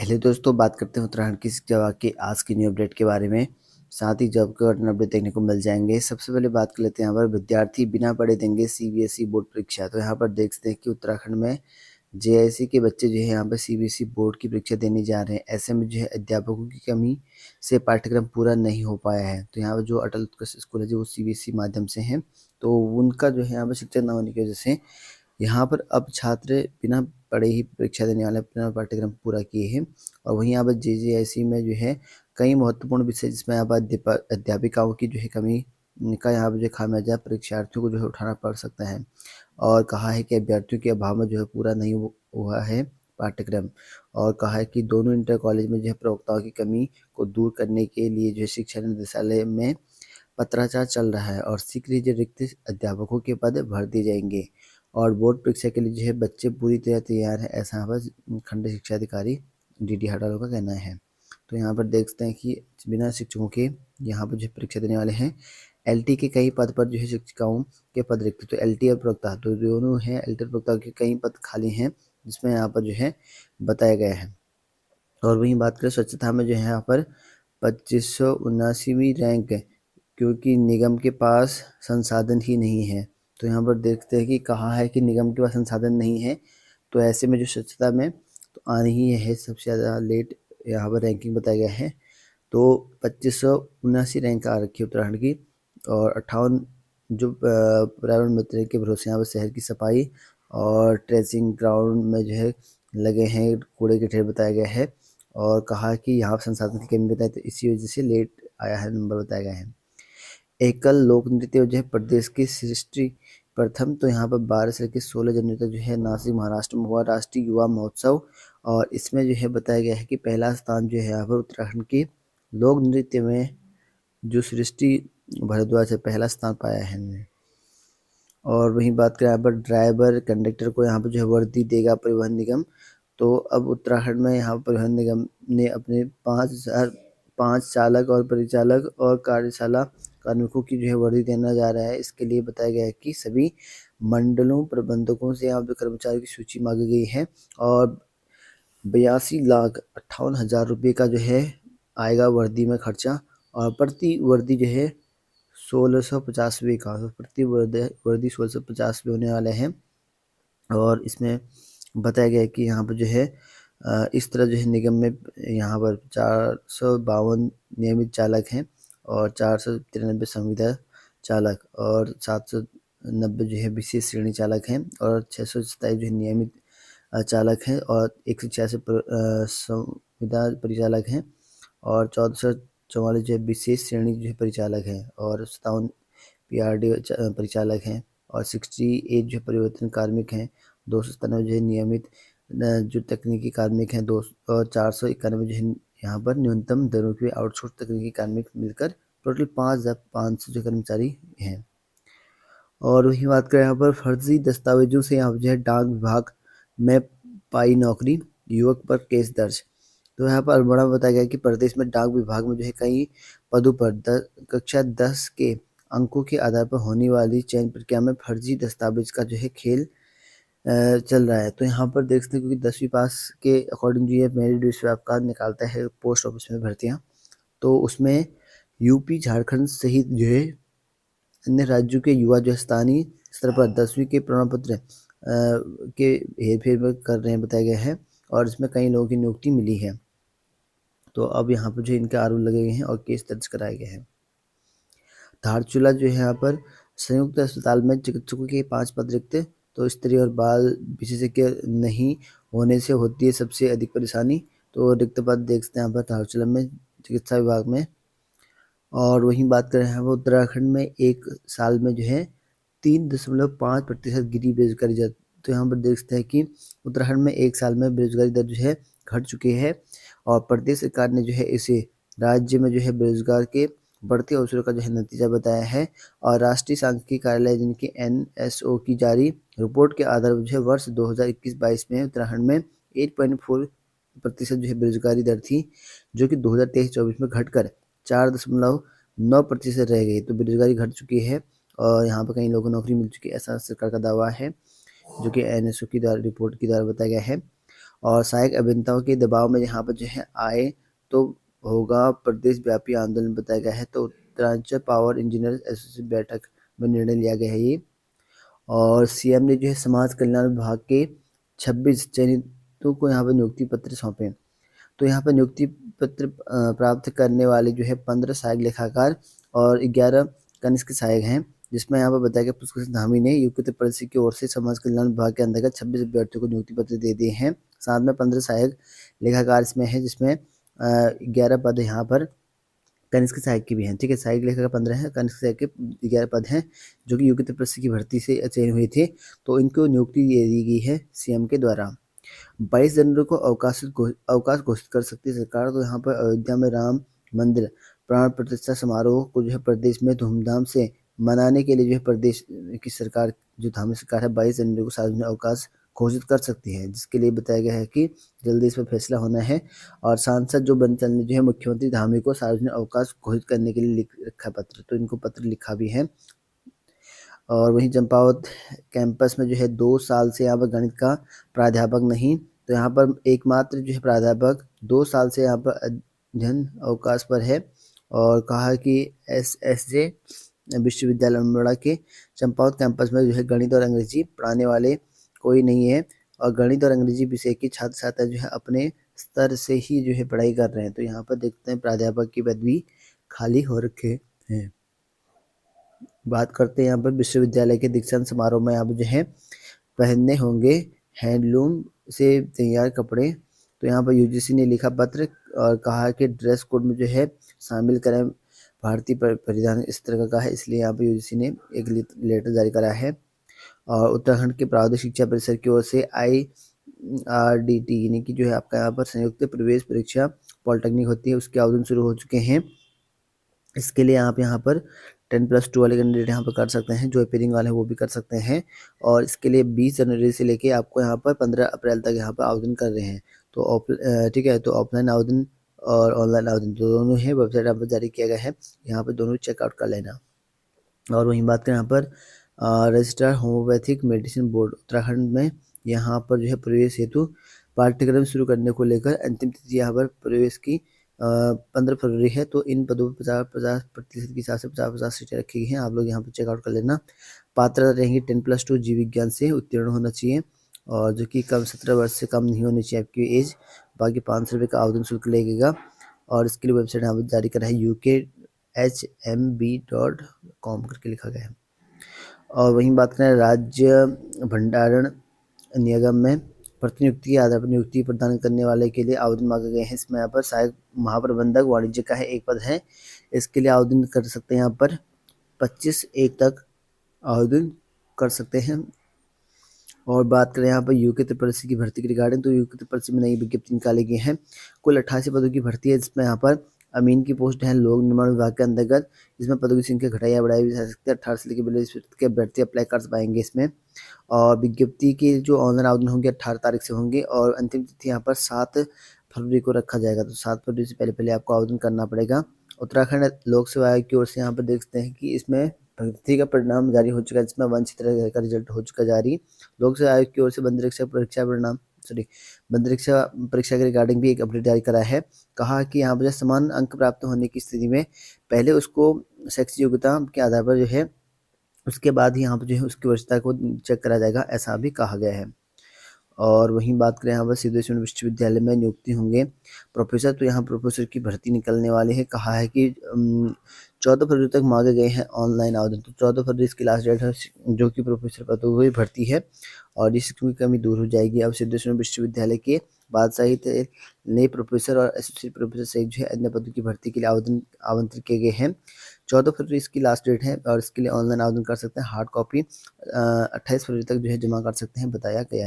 Hello दोस्तों, बात करते हैं उत्तराखंड की शिक्षा विभाग की आज की न्यू अपडेट के बारे में। साथ ही जॉब के बटन अपडेट देखने को मिल जाएंगे। सबसे पहले बात कर लेते हैं, यहाँ पर विद्यार्थी बिना पढ़े देंगे सीबीएसई बोर्ड परीक्षा। तो यहाँ पर देख सकते हैं कि उत्तराखंड में जेएसई के बच्चे जो है यहाँ पर सीबीएसई बोर्ड की परीक्षा देने जा रहे हैं। ऐसे में जो है अध्यापकों की कमी से पाठ्यक्रम पूरा नहीं हो पाया है। तो यहाँ पर जो अटल उत्कृष्ट स्कूल है जो वो सीबीएसई माध्यम से है, तो उनका जो है यहाँ पर शिक्षक न होने की वजह से यहाँ पर अब छात्र बिना पढ़े ही परीक्षा देने वाले अपना पाठ्यक्रम पूरा किए हैं। और वहीं यहाँ पर जेजेएसई में जो है कई महत्वपूर्ण विषय जिसमें यहाँ पर अध्यापिकाओं की जो है कमी का यहाँ पर जो खामियाजा परीक्षार्थियों को जो है उठाना पड़ सकता है। और कहा है कि अभ्यर्थियों के अभाव में जो है पूरा नहीं हुआ है पाठ्यक्रम। और कहा है कि दोनों इंटर कॉलेज में जो है प्रवक्ताओं की कमी को दूर करने के लिए जो है शिक्षा निदेशालय में पत्राचार चल रहा है और शीघ्र ही जो रिक्त अध्यापकों के पद भर दिए जाएंगे। और बोर्ड परीक्षा के लिए जो है बच्चे पूरी तरह तैयार है, ऐसा यहाँ पर खंड शिक्षा अधिकारी डीडी हड़ालो का कहना है। तो यहाँ पर देख सकते हैं कि बिना शिक्षकों के यहाँ पर जो परीक्षा देने वाले हैं। एलटी के कई पद पर जो है शिक्षिकाओं के पद रिक्त, तो एलटी और प्रवक्ता तो दोनों हैं। एलटी और प्रवक्ता के कई पद खाली हैं जिसमें यहाँ पर जो है बताया गया है। और वहीं बात करें स्वच्छता में जो है यहाँ पर 2579वीं रैंक है, क्योंकि निगम के पास संसाधन ही नहीं है। तो यहाँ पर देखते हैं कि कहा है कि निगम के पास संसाधन नहीं है, तो ऐसे में जो स्वच्छता में तो आनी ही है सबसे ज़्यादा लेट यहाँ पर रैंकिंग बताया गया है। तो 2579 रैंक आ रखी है उत्तराखंड की। और 58 जो पर्यावरण मित्र के भरोसे यहाँ पर शहर की सफाई और ट्रेसिंग ग्राउंड में जो है लगे हैं कूड़े के ढेर बताया गया है। और कहा कि यहाँ संसाधन की कमी बताई, तो इसी वजह से लेट आया है नंबर बताया गया है। एकल लोक नृत्य जो है प्रदेश की सृष्टि प्रथम, तो यहाँ पर 12 से लेकर 16 जनवरी तक जो है नासिक महाराष्ट्र में हुआ राष्ट्रीय युवा महोत्सव। और इसमें जो है बताया गया है कि पहला स्थान जो है यहाँ पर उत्तराखंड के लोक नृत्य में जो सृष्टि भारद्वाज है पहला स्थान पाया है इन्होंने। और वहीं बात करें यहाँ पर ड्राइवर कंडक्टर को यहाँ पर जो है वर्दी देगा परिवहन निगम। तो अब उत्तराखंड में यहाँ परिवहन निगम ने अपने 5 चालक और परिचालक और कार्यशाला कार्मिकों की जो है वर्दी देना जा रहा है। इसके लिए बताया गया है कि सभी मंडलों प्रबंधकों से यहाँ पे कर्मचारी की सूची मांगी गई है। और 82,58,000 रुपये का जो है आएगा वर्दी में खर्चा। और प्रति वर्दी जो है 1650 का, तो प्रति वर्दी 1650 होने वाले हैं। और इसमें बताया गया है कि यहाँ पर जो है इस तरह जो है निगम में यहाँ पर 452 नियमित चालक हैं और 493 संविदा चालक और 790 जो है विशेष श्रेणी चालक हैं और 627 जो है नियमित चालक हैं और 186 संविदा परिचालक हैं और 1444 जो है विशेष श्रेणी जो है परिचालक हैं और 57 पीआरडी परिचालक हैं और 68 जो परिवर्तन कार्मिक हैं। 297 जो है नियमित जो तकनीकी कार्मिक हैं, 2 और 491 जो है यहाँ पर न्यूनतम दरों के आउटसोर्स तकनीकी कार्मिक मिलकर टोटल 5,500 जो कर्मचारी हैं। और वही बात करें यहाँ पर फर्जी दस्तावेजों से यहाँ जो है डाक विभाग में पाई नौकरी, युवक पर केस दर्ज। तो यहाँ पर बड़ा बताया गया कि प्रदेश में डाक विभाग में जो है कई पदों पर कक्षा 10 के अंकों के आधार पर होने वाली चयन प्रक्रिया में फर्जी दस्तावेज का जो है खेल चल रहा है। तो यहाँ पर देख सकते हैं क्योंकि 10वीं पास के अकॉर्डिंग जो ये मेरिट लिस्ट कार्ड निकालता है पोस्ट ऑफिस में भर्तियाँ, तो उसमें यूपी झारखंड सहित जो है अन्य राज्यों के युवा जो स्थानीय स्तर पर 10वीं के प्रमाण पत्र के हेरफेर कर रहे हैं बताया गया है। और इसमें कई लोगों की नियुक्ति मिली है। तो अब यहाँ पर जो इनके आरोप लगे गए हैं और केस दर्ज कराए गए हैं। धारचूला जो है यहाँ पर संयुक्त अस्पताल में चिकित्सकों के 5 पद रिक्त, तो स्त्री और बाल विशेषज्ञ नहीं होने से होती है सबसे अधिक परेशानी। तो रिक्त पद देखते हैं यहाँ पर धारचूला में चिकित्सा विभाग में। और वहीं बात करें हैं वो उत्तराखंड में एक साल में जो है 3.5% गिरी बेरोजगारी दर। तो यहाँ पर देख सकते हैं कि उत्तराखंड में एक साल में बेरोजगारी दर जो है घट चुकी है और प्रदेश सरकार ने जो है इसे राज्य में जो है बेरोजगार के बढ़ते अवसरों का जो है नतीजा बताया है। और राष्ट्रीय सांख्यिकी कार्यालय जिनकी NSO की जारी रिपोर्ट के आधार पर जो है वर्ष 2021-22 में उत्तराखंड में 8.4% जो है बेरोजगारी दर थी, जो कि 2023-24 में घटकर 4.9% रह गई। तो बेरोजगारी घट चुकी है और यहाँ पर कई लोगों को नौकरी मिल चुकी है, ऐसा सरकार का दावा है जो कि NSO की रिपोर्ट के द्वारा बताया गया है। और सहायक अभियंताओं के दबाव में यहाँ पर जो है आए तो होगा प्रदेश व्यापी आंदोलन बताया गया है। तो उत्तरांचल पावर इंजीनियर एसोसिएशन बैठक में निर्णय लिया गया है ये। और सीएम ने जो है समाज कल्याण विभाग के 26 चयनितों को यहाँ पर नियुक्ति पत्र सौंपे। तो यहाँ पर नियुक्ति पत्र प्राप्त करने वाले जो है 15 सहायक लेखाकार और 11 कनिष्ठ सहायक हैं, जिसमें यहाँ पर बताया गया पुष्कर धामी ने यूपी परिषद की ओर से समाज कल्याण विभाग के अंतर्गत 26 अभ्यर्थियों को नियुक्ति पत्र दे दिए हैं। साथ में 15 सहायक लेखाकार इसमें है, जिसमें 11 पद यहाँ पर कनिष्ठ सहायक की भी हैं। ठीक है, सहायक लेखाकार 15 हैं, कनिष्ठ सहायक के 11 पद हैं जो कि यूपी परिषद की भर्ती से चयन हुए थे। तो इनको नियुक्ति दे दी गई है सीएम के द्वारा। 22 जनवरी को अवकाश घोषित कर सकती है सरकार। तो यहाँ पर अयोध्या में राम मंदिर प्राण प्रतिष्ठा समारोह को जो है प्रदेश में धूमधाम से मनाने के लिए जो है प्रदेश की सरकार जो धार्मिक सरकार है 22 जनवरी को सार्वजनिक अवकाश घोषित कर सकती है, जिसके लिए बताया गया है कि जल्दी इस पर फैसला होना है। और सांसद जो बंसल ने जो है मुख्यमंत्री धामी को सार्वजनिक अवकाश घोषित करने के लिए लिख रखा पत्र, तो इनको पत्र लिखा भी है। और वहीं चंपावत कैंपस में जो है 2 साल से यहाँ पर गणित का प्राध्यापक नहीं, तो यहाँ पर एकमात्र जो है प्राध्यापक 2 साल से यहाँ पर अध्ययन अवकाश पर है। और कहा कि एसएसजे विश्वविद्यालय अल्मोड़ा के चंपावत कैंपस में जो है गणित और अंग्रेजी पढ़ाने वाले कोई नहीं है, और गणित और अंग्रेजी विषय के छात्र छात्रा जो है अपने स्तर से ही जो है पढ़ाई कर रहे हैं। तो यहाँ पर देखते हैं प्राध्यापक की पद भी खाली हो रखे हैं। बात करते हैं यहाँ पर विश्वविद्यालय के दीक्षांत समारोह में यहाँ पर जो है पहनने होंगे हैंडलूम से तैयार कपड़े। तो यहाँ पर यूजीसी ने लिखा पत्र और कहा कि ड्रेस कोड में जो है शामिल करें भारतीय परिधान इस तरह का है, इसलिए यहाँ पर यूजीसी ने एक लेटर जारी करा है। और उत्तराखंड के प्रावधानिक शिक्षा परिषद की ओर से IRDT यानी कि जो है आपका यहाँ पर संयुक्त प्रवेश परीक्षा पॉलिटेक्निक होती है, उसके आवेदन शुरू हो चुके हैं। इसके लिए आप यहाँ पर 10+2 वाले कैंडिडेट यहाँ पर कर सकते हैं, जो अपेयरिंग वाले हैं वो भी कर सकते हैं। और इसके लिए 20 जनवरी से लेके आपको यहाँ पर 15 अप्रैल तक यहाँ पर आवेदन कर रहे हैं। तो ठीक है, तो ऑफलाइन आवेदन और ऑनलाइन आवेदन दोनों है, वेबसाइट यहाँ पर जारी किया गया है, यहाँ पर दोनों चेकआउट कर लेना। और वहीं बात करें यहाँ पर registrar homeopathic medicine board Uttarakhand में यहाँ पर जो है प्रवेश हेतु पाठ्यक्रम शुरू करने को लेकर अंतिम तिथि यहाँ पर प्रवेश की 15 फरवरी है। तो इन पदों पर 50% के हिसाब से 50 सीटें रखी गई हैं, आप लोग यहाँ पर चेकआउट कर लेना। पात्रता रहेंगी 10+2 जीव विज्ञान से उत्तीर्ण होना चाहिए, और जो कि कम 17 वर्ष से कम नहीं होनी चाहिए आपकी एज। बाकी 500 रुपये का आवेदन शुल्क लगेगा। और इसके लिए वेबसाइट यहाँ पर जारी करा है ukhmb.com करके लिखा गया है। और वहीं बात करें राज्य भंडारण निगम में प्रतिनियुक्ति के आधार पर नियुक्ति प्रदान करने वाले के लिए आवेदन मांगे गए हैं। इसमें यहाँ पर सहायक महाप्रबंधक वाणिज्य का है, एक पद है, इसके लिए आवेदन कर सकते हैं। यहाँ पर 25/1 तक आवेदन कर सकते हैं। और बात करें यहाँ पर यूके त्रिपरसी की भर्ती के रिगार्डिंग, तो यूके त्रिपरसी में नई विज्ञप्ति निकाली गई है। कुल 88 पदों की भर्ती है, जिसमें यहाँ पर अमीन की पोस्ट है लोक निर्माण विभाग के अंतर्गत। इसमें पदों की संख्या घटाई या बढ़ाई भी जा सकती है। 18 से लेकर 42 के अभ्यर्थी अप्लाई कर पाएंगे इसमें। और विज्ञप्ति के जो ऑनलाइन आवेदन होंगे 18 तारीख से होंगे, और अंतिम तिथि यहाँ पर 7 फरवरी को रखा जाएगा। तो 7 फरवरी से पहले आपको आवेदन करना पड़ेगा। उत्तराखंड लोक सेवा आयोग की ओर से यहाँ पर देखते हैं कि इसमें भर्ती का परिणाम जारी हो चुका है, जिसमें वांछित तरह का रिजल्ट हो चुका जारी। लोक सेवा आयोग की ओर से बंदरीक्षा परीक्षा के रिगार्डिंग भी एक अपडेट जारी करा है। कहा कि यहाँ पर समान अंक प्राप्त होने की स्थिति में पहले उसको शैक्षिक योग्यता के आधार पर जो है उसके बाद ही यहाँ पर जो है उसकी वरिष्ठता को चेक करा जाएगा, ऐसा भी कहा गया है। और वहीं बात करें यहाँ पर सिद्धेश्वर विश्वविद्यालय में नियुक्ति होंगे प्रोफेसर, तो यहाँ प्रोफेसर की भर्ती निकलने वाली है। कहा है कि 14 फरवरी तक मांगे गए हैं ऑनलाइन आवेदन। तो 14 फरवरी इसकी लास्ट डेट है, जो कि प्रोफेसर पदों की भर्ती है, और इसकी कमी दूर हो जाएगी। अब सिद्धेश्वर विश्वविद्यालय के बाद सहित नए प्रोफेसर और एसोसिएट प्रोफेसर सहित जो है अन्य पदों की भर्ती के लिए आवेदन आमंत्रित किए गए हैं। 14 फरवरी इसकी लास्ट डेट है, और इसके लिए ऑनलाइन आवेदन कर सकते हैं। हार्ड कॉपी 28 फरवरी तक जो है जमा कर सकते हैं, बताया गया है।